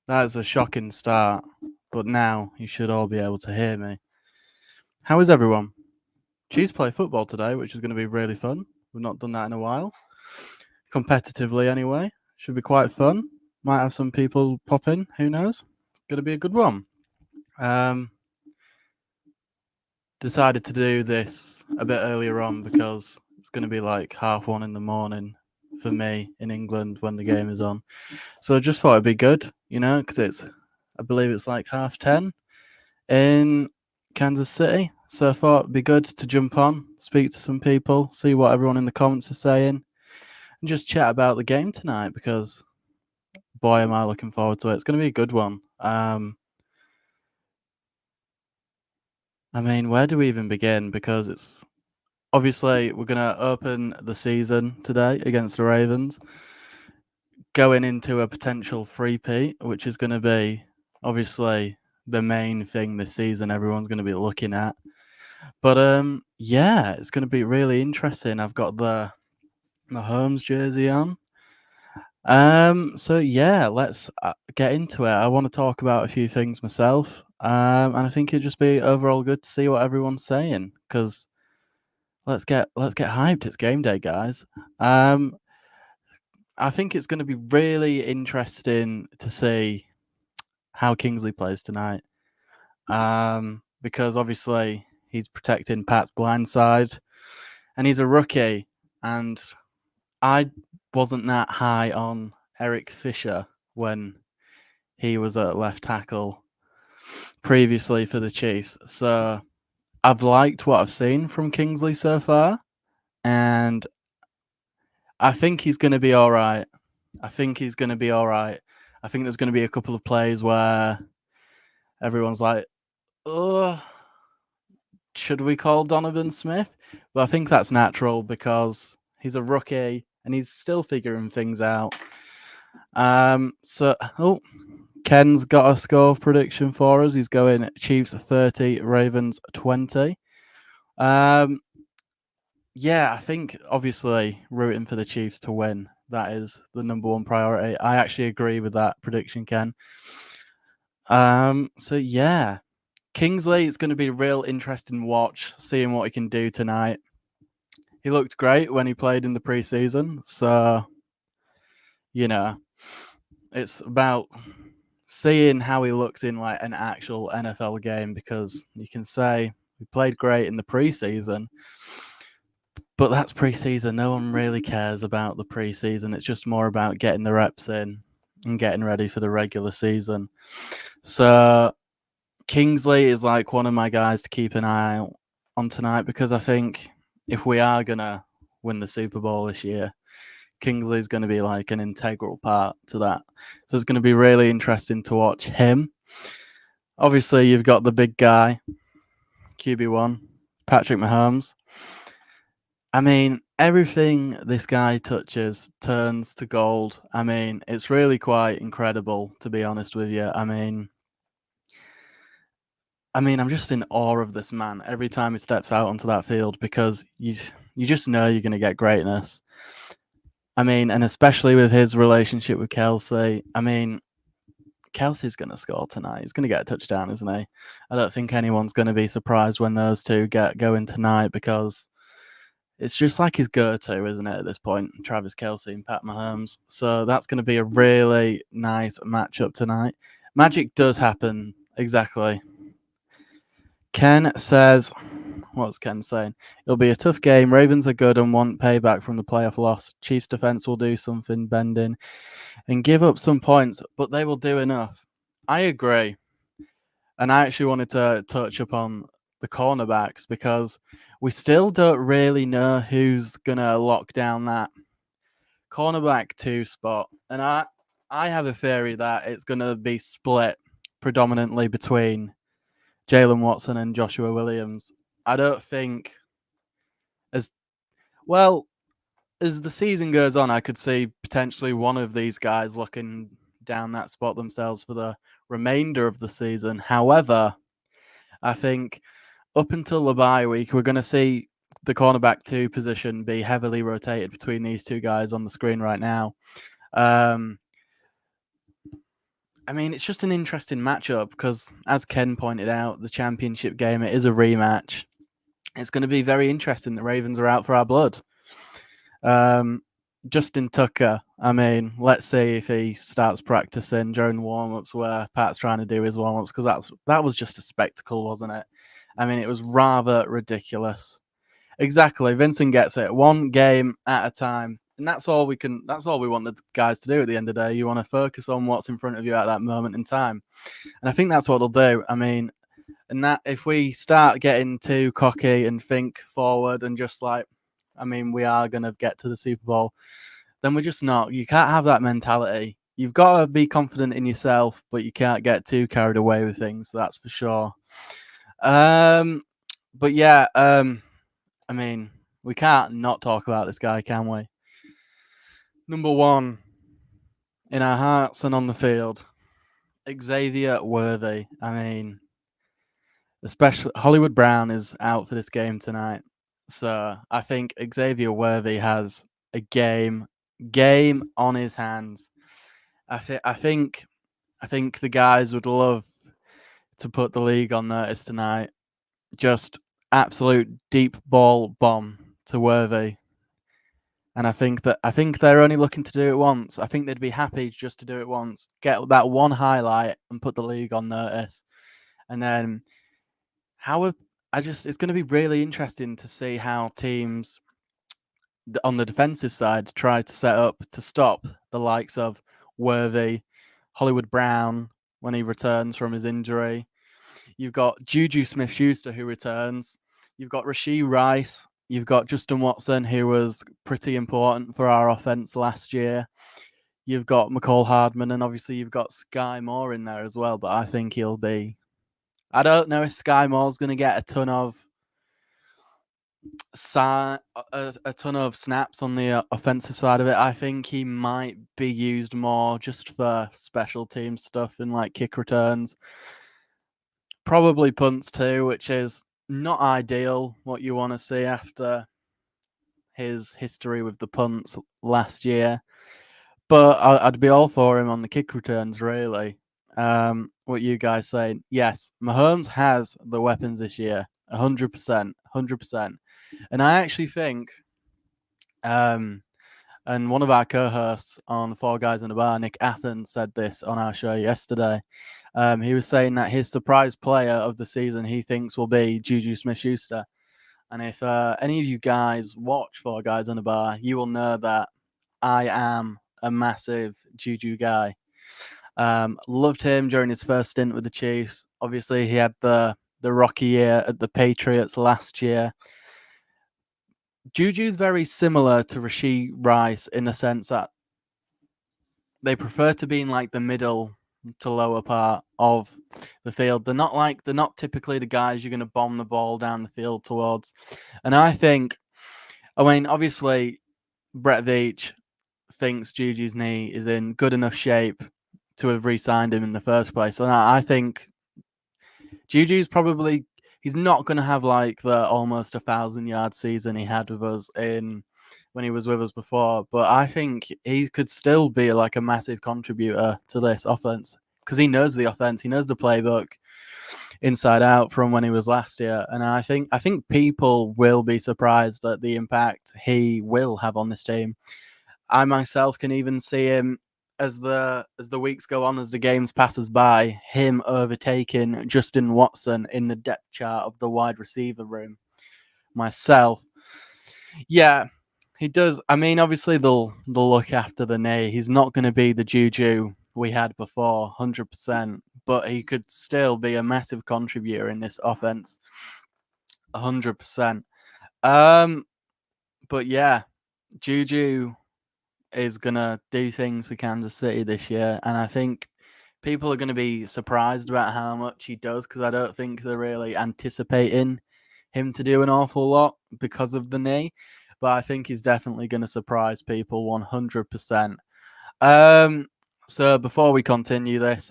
That is a shocking start, but now you should all be able to hear me. How is everyone? Chiefs play football today, which is going to be really fun. We've not done that in a while. Competitively, anyway. Should be quite fun. Might have some people pop in. Who knows? It's going to be a good one. Decided to do this a bit earlier on because it's going to be like 1:30 in the morning for me in England when the game is on. So I just thought it'd be good, because I believe it's like 10:30 in Kansas City. So I thought it'd be good to jump on, speak to some people, see what everyone in the comments is saying, and just chat about the game tonight because, boy, am I looking forward to it. It's going to be a good one. Where do we even begin? Because it's obviously we're going to open the season today against the Ravens, going into a potential three-peat, which is going to be obviously the main thing this season everyone's going to be looking at. But it's going to be really interesting. I've got the Mahomes jersey on. Let's get into it. I want to talk about a few things myself. And I think it'd just be overall good to see what everyone's saying because let's get hyped. It's game day, guys. I think it's going to be really interesting to see how Kingsley plays tonight. Because obviously he's protecting Pat's blind side and he's a rookie. And I wasn't that high on Eric Fisher when he was at left tackle previously for the Chiefs. So I've liked what I've seen from Kingsley so far. And I think he's going to be all right. I think there's going to be a couple of plays where everyone's like, oh, should we call Donovan Smith? But I think that's natural because he's a rookie and he's still figuring things out. Ken's got a score prediction for us. He's going Chiefs 30, Ravens 20. I think obviously rooting for the Chiefs to win. That is the number one priority. I actually agree with that prediction, Ken. Kingsley, it's going to be a real interesting watch, seeing what he can do tonight. He looked great when he played in the preseason, so it's about seeing how he looks in like an actual NFL game because you can say he played great in the preseason, but that's preseason. No one really cares about the preseason. It's just more about getting the reps in and getting ready for the regular season. So Kingsley is like one of my guys to keep an eye out on tonight because I think if we are going to win the Super Bowl this year, Kingsley's going to be like an integral part to that. So it's going to be really interesting to watch him. Obviously, you've got the big guy, QB1, Patrick Mahomes. Everything this guy touches turns to gold. It's really quite incredible, to be honest with you. I'm just in awe of this man every time he steps out onto that field because you just know you're going to get greatness. And especially with his relationship with Kelsey, Kelsey's going to score tonight. He's going to get a touchdown, isn't he? I don't think anyone's going to be surprised when those two get going tonight because it's just like his go-to, isn't it, at this point? Travis Kelsey and Pat Mahomes. So that's going to be a really nice matchup tonight. Magic does happen, exactly. Ken says, what's Ken saying? It'll be a tough game. Ravens are good and want payback from the playoff loss. Chiefs defense will do something bending and give up some points, but they will do enough. I agree. And I actually wanted to touch upon the cornerbacks because we still don't really know who's going to lock down that cornerback 2 spot. And I have a theory that it's going to be split predominantly between Jalen Watson and Joshua Williams. I don't think as the season goes on, I could see potentially one of these guys looking down that spot themselves for the remainder of the season. However, I think up until the bye week, we're going to see the cornerback 2 position be heavily rotated between these two guys on the screen right now. I mean, it's just an interesting matchup because, as Ken pointed out, the championship game, it is a rematch. It's going to be very interesting. The Ravens are out for our blood. Justin Tucker, I mean, let's see if he starts practicing during warm-ups where Pat's trying to do his warm-ups, because that was just a spectacle, wasn't it? I mean, it was rather ridiculous. Exactly. Vincent gets it. One game at a time. And that's all we want the guys to do at the end of the day. You want to focus on what's in front of you at that moment in time. And I think that's what they'll do. I mean, and that if we start getting too cocky and think forward and just like, I mean, we are going to get to the Super Bowl, then we're just not. You can't have that mentality. You've got to be confident in yourself, but you can't get too carried away with things. That's for sure. But yeah, I mean, we can't not talk about this guy, can we? Number one in our hearts and on the field, Xavier Worthy. I mean, especially Hollywood Brown is out for this game tonight. So I think Xavier Worthy has a game on his hands. I think the guys would love to put the league on notice tonight. Just absolute deep ball bomb to Worthy. And I think they're only looking to do it once. I think they'd be happy just to do it once, get that one highlight and put the league on notice. And then it's going to be really interesting to see how teams on the defensive side try to set up to stop the likes of Worthy, Hollywood Brown when he returns from his injury. You've got Juju Smith-Schuster who returns. You've got Rashee Rice. You've got Justin Watson, who was pretty important for our offense last year. You've got McCall Hardman, and obviously you've got Sky Moore in there as well. But I think he'll be. I don't know if Sky Moore's going to get a ton of snaps on the offensive side of it. I think he might be used more just for special team stuff and like kick returns. Probably punts too, which is not ideal what you want to see after his history with the punts last year. But I'd be all for him on the kick returns, really. What you guys say? Yes, Mahomes has the weapons this year, 100%, 100%. And I actually think, and one of our co-hosts on Four Guys in a Bar, Nick Athens, said this on our show yesterday. He was saying that his surprise player of the season he thinks will be Juju Smith-Schuster. And if any of you guys watch Four Guys in a Bar, you will know that I am a massive Juju guy. Loved him during his first stint with the Chiefs. Obviously, he had the rocky year at the Patriots last year. Juju's very similar to Rashee Rice in the sense that they prefer to be in like the middle to lower part of the field. They're not typically the guys you're going to bomb the ball down the field towards. And I mean, obviously, Brett Veach thinks Juju's knee is in good enough shape to have re-signed him in the first place. And I think Juju's he's not going to have like the almost 1,000-yard season he had with us when he was with us before. But I think he could still be like a massive contributor to this offense because he knows the offense. He knows the playbook inside out from when he was last year. And I think people will be surprised at the impact he will have on this team. I myself can even see him as the weeks go on, as the games passes by, him overtaking Justin Watson in the depth chart of the wide receiver room. Myself, yeah, he does. I mean, obviously they'll look after the knee. He's not going to be the Juju we had before, 100%, but he could still be a massive contributor in this offense, 100%. But yeah, Juju is going to do things for Kansas City this year. And I think people are going to be surprised about how much he does because I don't think they're really anticipating him to do an awful lot because of the knee. But I think he's definitely going to surprise people 100%. So before we continue this,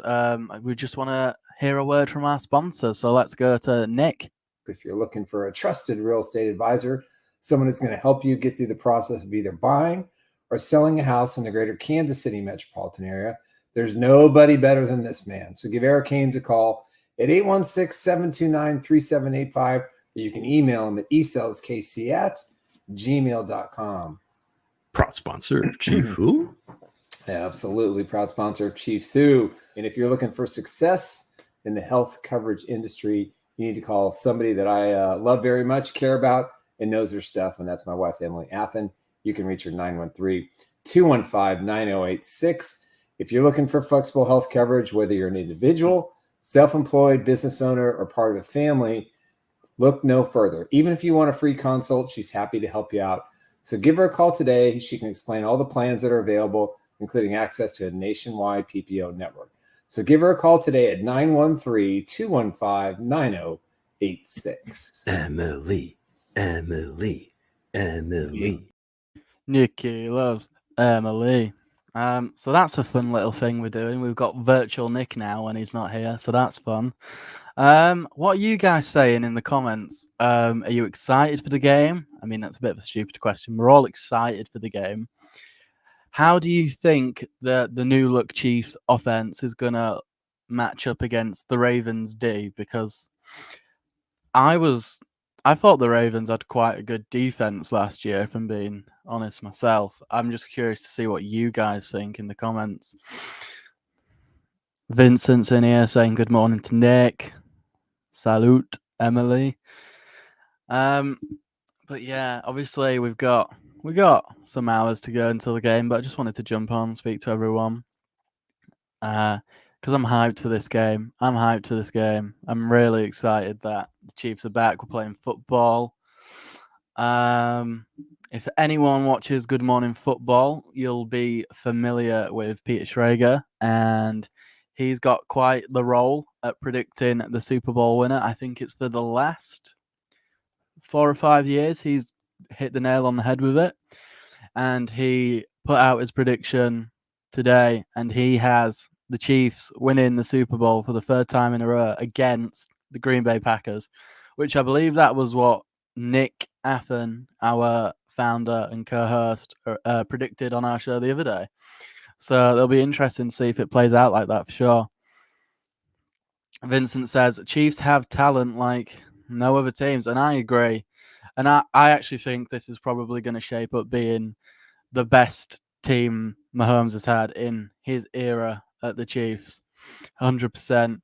we just want to hear a word from our sponsor. So let's go to Nick. If you're looking for a trusted real estate advisor, someone that's going to help you get through the process of either buying or selling a house in the greater Kansas City metropolitan area, There's nobody better than this man. So give Eric Haynes a call at 816-729-3785, or you can email him at esaleskc@gmail.com. Proud sponsor of Chief Who? Absolutely. Proud sponsor of Chiefs Who. And if you're looking for success in the health coverage industry, you need to call somebody that I love very much, care about, and knows their stuff. And that's my wife, Emily Athen. You can reach her 913-215-9086. If you're looking for flexible health coverage, whether you're an individual, self-employed, business owner, or part of a family, look no further. Even if you want a free consult, she's happy to help you out. So give her a call today. She can explain all the plans that are available, including access to a nationwide PPO network. So give her a call today at 913-215-9086. Emily. Nikki loves Emily. So that's a fun little thing we're doing. We've got virtual Nick now when he's not here, so that's fun. What are you guys saying in the comments? Are you excited for the game? I mean, that's a bit of a stupid question. We're all excited for the game. How do you think the new look Chiefs offense is gonna match up against the Ravens D? Because I thought the Ravens had quite a good defense last year, if I'm being honest myself. I'm just curious to see what you guys think in the comments. Vincent's in here saying good morning to Nick. Salute, Emily. But yeah, obviously we got some hours to go until the game, but I just wanted to jump on and speak to everyone. Because I'm hyped for this game. I'm really excited that the Chiefs are back. We're playing football. If anyone watches Good Morning Football, you'll be familiar with Peter Schrager, and he's got quite the role at predicting the Super Bowl winner. I think it's for the last 4 or 5 years. He's hit the nail on the head with it. And he put out his prediction today, and he has the Chiefs winning the Super Bowl for the third time in a row against the Green Bay Packers, which I believe that was what Nick Athen, our founder and co-host, predicted on our show the other day. So it'll be interesting to see if it plays out like that for sure. Vincent says, Chiefs have talent like no other teams, and I agree. And I actually think this is probably going to shape up being the best team Mahomes has had in his era at the Chiefs. 100%. You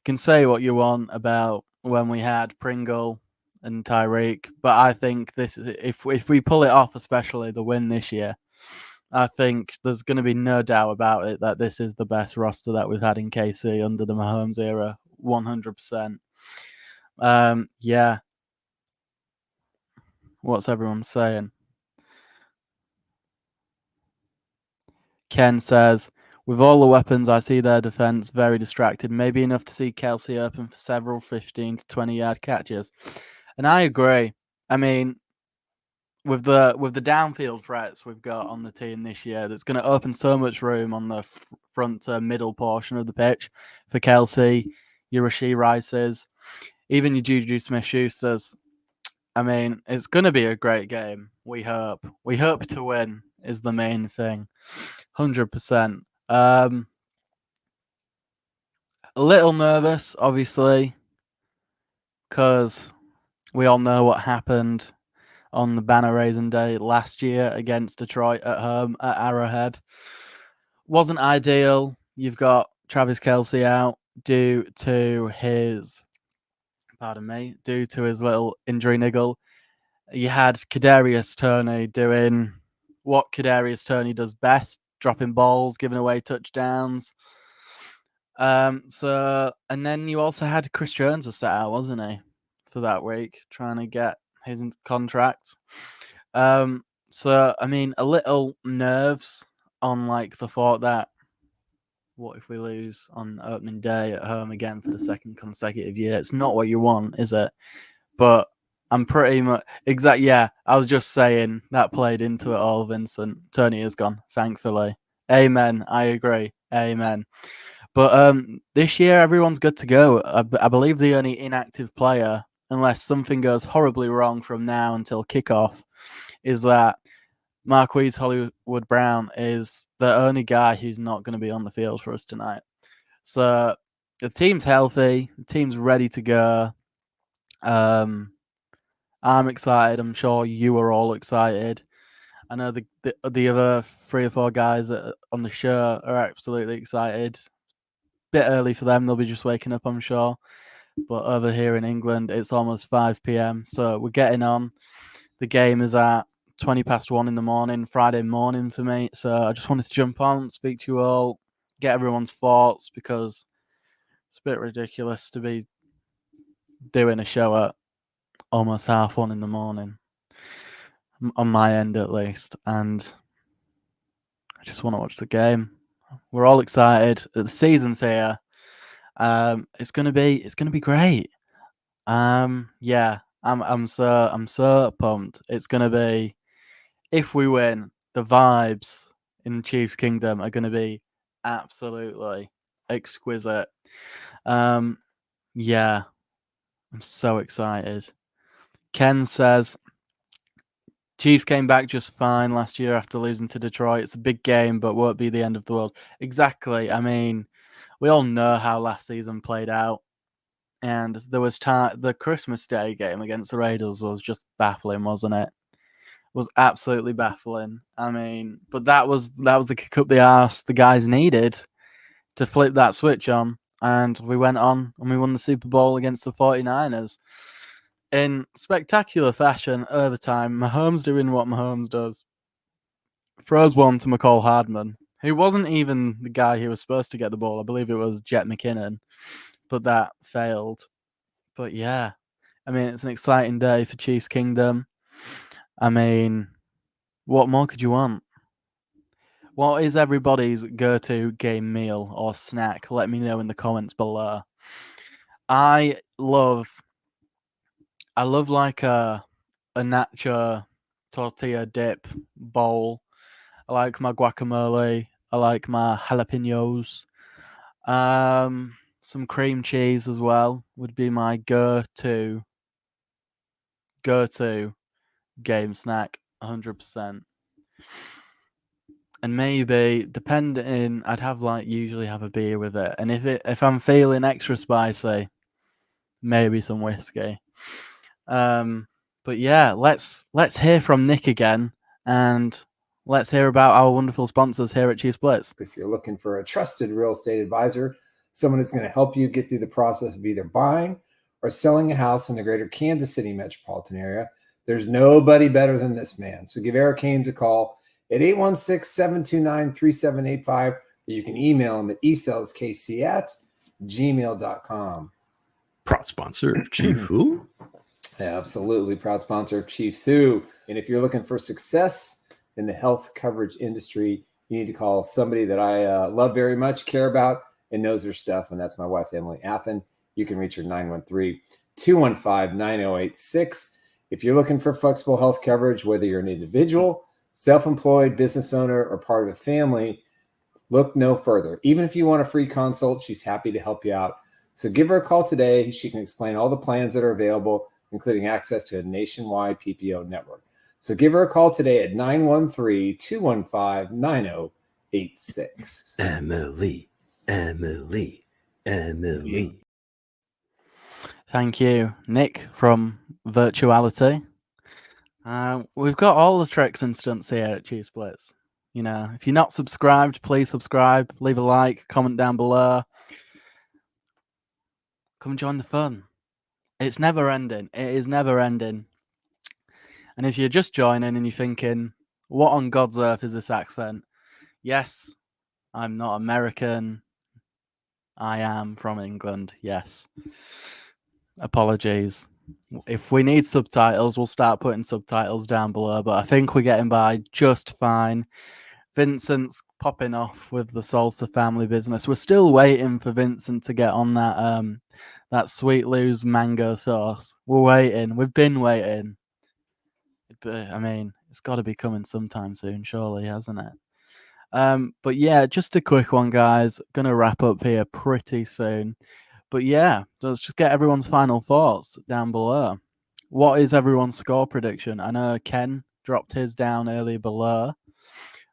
can say what you want about when we had Pringle and Tyreek, but I think this is, if we pull it off, especially the win this year, I think there's going to be no doubt about it that this is the best roster that we've had in KC under the Mahomes era. 100%. Yeah. What's everyone saying? Ken says, with all the weapons, I see their defense very distracted. Maybe enough to see Kelsey open for several 15 to 20-yard catches. And I agree. I mean, with the downfield threats we've got on the team this year, that's going to open so much room on the front middle portion of the pitch for Kelsey, your Rashee Rices, even your Juju Smith-Schusters. I mean, it's going to be a great game. We hope. We hope to win is the main thing. 100%. A little nervous, obviously, because we all know what happened on the banner raising day last year against Detroit at home at Arrowhead. Wasn't ideal. You've got Travis Kelce out due to his little injury niggle. You had Kadarius Toney doing what Kadarius Toney does best, dropping balls, giving away touchdowns. And then you also had Chris Jones was set out, wasn't he, for that week, trying to get his contract. So I mean, a little nerves on like the thought that what if we lose on opening day at home again for the second consecutive year? It's not what you want, is it? But I'm pretty much yeah. I was just saying that played into it all, Vincent. Tony is gone, thankfully. Amen. I agree. Amen. But this year everyone's good to go. I believe the only inactive player, unless something goes horribly wrong from now until kickoff, is that Marquise Hollywood Brown is the only guy who's not going to be on the field for us tonight. So the team's healthy. The team's ready to go. I'm excited. I'm sure you are all excited. I know the other 3 or 4 guys on the show are absolutely excited. Bit early for them. They'll be just waking up, I'm sure. But over here in England, it's almost 5 p.m. So we're getting on. The game is at 20 past 1 in the morning, Friday morning for me. So I just wanted to jump on, speak to you all, get everyone's thoughts, because it's a bit ridiculous to be doing a show at almost 1:30 in the morning, on my end at least. And I just want to watch the game. We're all excited. The season's here. It's gonna be great. Yeah, I'm so pumped. It's gonna be, if we win, the vibes in Chiefs Kingdom are gonna be absolutely exquisite. Yeah, I'm so excited. Ken says Chiefs came back just fine last year after losing to Detroit. It's a big game, but won't be the end of the world. Exactly. I mean, we all know how last season played out. And there was the Christmas Day game against the Raiders was just baffling, wasn't it? Was absolutely baffling. I mean, but that was the kick up the arse the guys needed to flip that switch on. And we went on and we won the Super Bowl against the 49ers in spectacular fashion, overtime. Mahomes doing what Mahomes does. Throws one to McCall Hardman, who wasn't even the guy who was supposed to get the ball. I believe it was Jet McKinnon, but that failed. But yeah, I mean, it's an exciting day for Chiefs Kingdom. I mean, what more could you want? What is everybody's go-to game meal or snack? Let me know in the comments below. I love like a nacho tortilla dip bowl. I like my guacamole. I like my jalapenos. Some cream cheese as well would be my go-to game snack, 100%. And maybe, depending, I'd have usually have a beer with it. And if I'm feeling extra spicy, maybe some whiskey. But yeah, let's hear from Nick again, and let's hear about our wonderful sponsors here at Chiefs Blitz. If you're looking for a trusted real estate advisor, someone who's going to help you get through the process of either buying or selling a house in the greater Kansas City metropolitan area, there's nobody better than this man. So give Eric Haynes a call at 816-729-3785, or you can email him at esaleskc@gmail.com. Proud sponsor of Chief Who? Absolutely. Proud sponsor of Chiefs Who. And if you're looking for success in the health coverage industry, you need to call somebody that I love very much, care about, and knows their stuff. And that's my wife, Emily Athen. You can reach her 913-215-9086. If you're looking for flexible health coverage, whether you're an individual, self-employed, business owner, or part of a family, look no further. Even if you want a free consult, she's happy to help you out. So give her a call today. She can explain all the plans that are available, including access to a nationwide PPO network. So give her a call today at 913-215-9086. Emily. Thank you, Nick from Virtuality. We've got all the tricks and stunts here at Chiefs Blitz. You know, if you're not subscribed, please subscribe, leave a like, comment down below. Come join the fun. It's never ending. It is never ending. And if you're just joining and you're thinking, what on God's earth is this accent? Yes, I'm not American. I am from England. Yes. Apologies. If we need subtitles, we'll start putting subtitles down below, but I think we're getting by just fine. Vincent's popping off with the salsa family business. We're still waiting for Vincent to get on that Sweet Lou's mango sauce. We're waiting. We've been waiting. But I mean, it's got to be coming sometime soon, surely, hasn't it? But yeah, just a quick one, guys. Gonna wrap up here pretty soon. But yeah, let's just get everyone's final thoughts down below. What is everyone's score prediction? I know Ken dropped his down earlier below.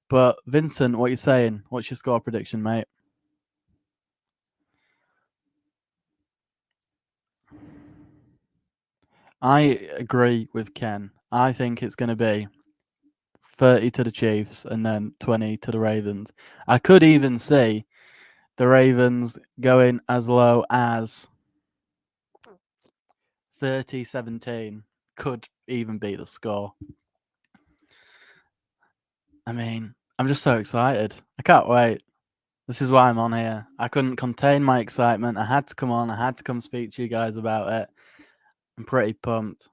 But Vincent, what you saying? What's your score prediction, mate? I agree with Ken. I think it's going to be 30 to the Chiefs and then 20 to the Ravens. I could even see the Ravens going as low as 30-17. Could even be the score. I mean, I'm just so excited. I can't wait. This is why I'm on here. I couldn't contain my excitement. I had to come on. I had to come speak to you guys about it. I'm pretty pumped.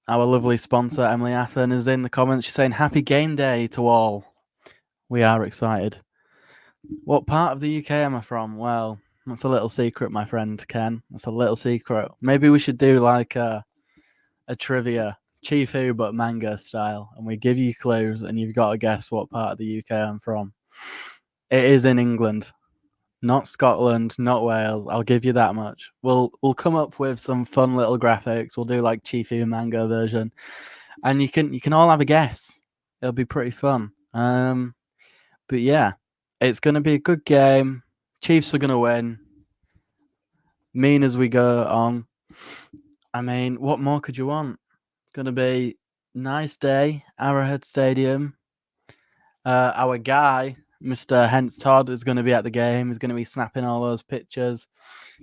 Our lovely sponsor, Emily Athen, is in the comments. She's saying, happy game day to all. We are excited. What part of the UK am I from? Well, that's a little secret, my friend Ken. That's a little secret. Maybe we should do like a trivia, Chief Who but manga style, and we give you clues and you've got to guess what part of the UK I'm from. It is in England. Not Scotland, not Wales. I'll give you that much. We'll come up with some fun little graphics. We'll do like Chiefy manga version, and you can all have a guess. It'll be pretty fun. But yeah, it's gonna be a good game. Chiefs are gonna win. Mean as we go on. I mean, what more could you want? It's gonna be nice day. Arrowhead Stadium. Our guy, Mr. Hence Todd, is going to be at the game. He's going to be snapping all those pictures,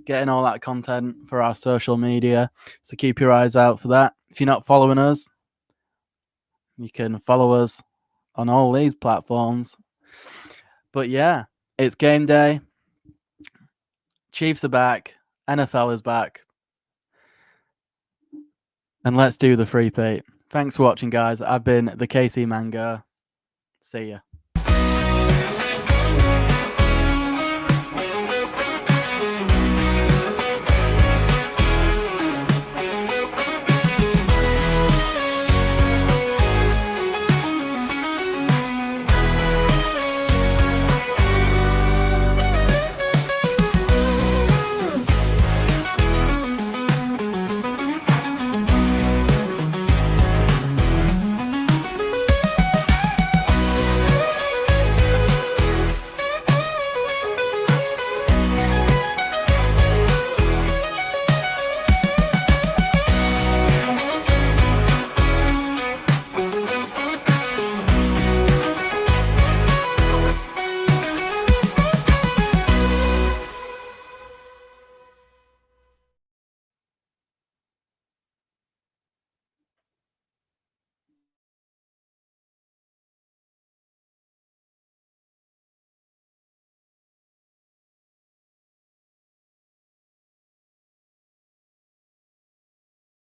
getting all that content for our social media. So keep your eyes out for that. If you're not following us, you can follow us on all these platforms. But yeah, it's game day. Chiefs are back. NFL is back. And let's do the free pay. Thanks for watching, guys. I've been the KC Mango. See ya.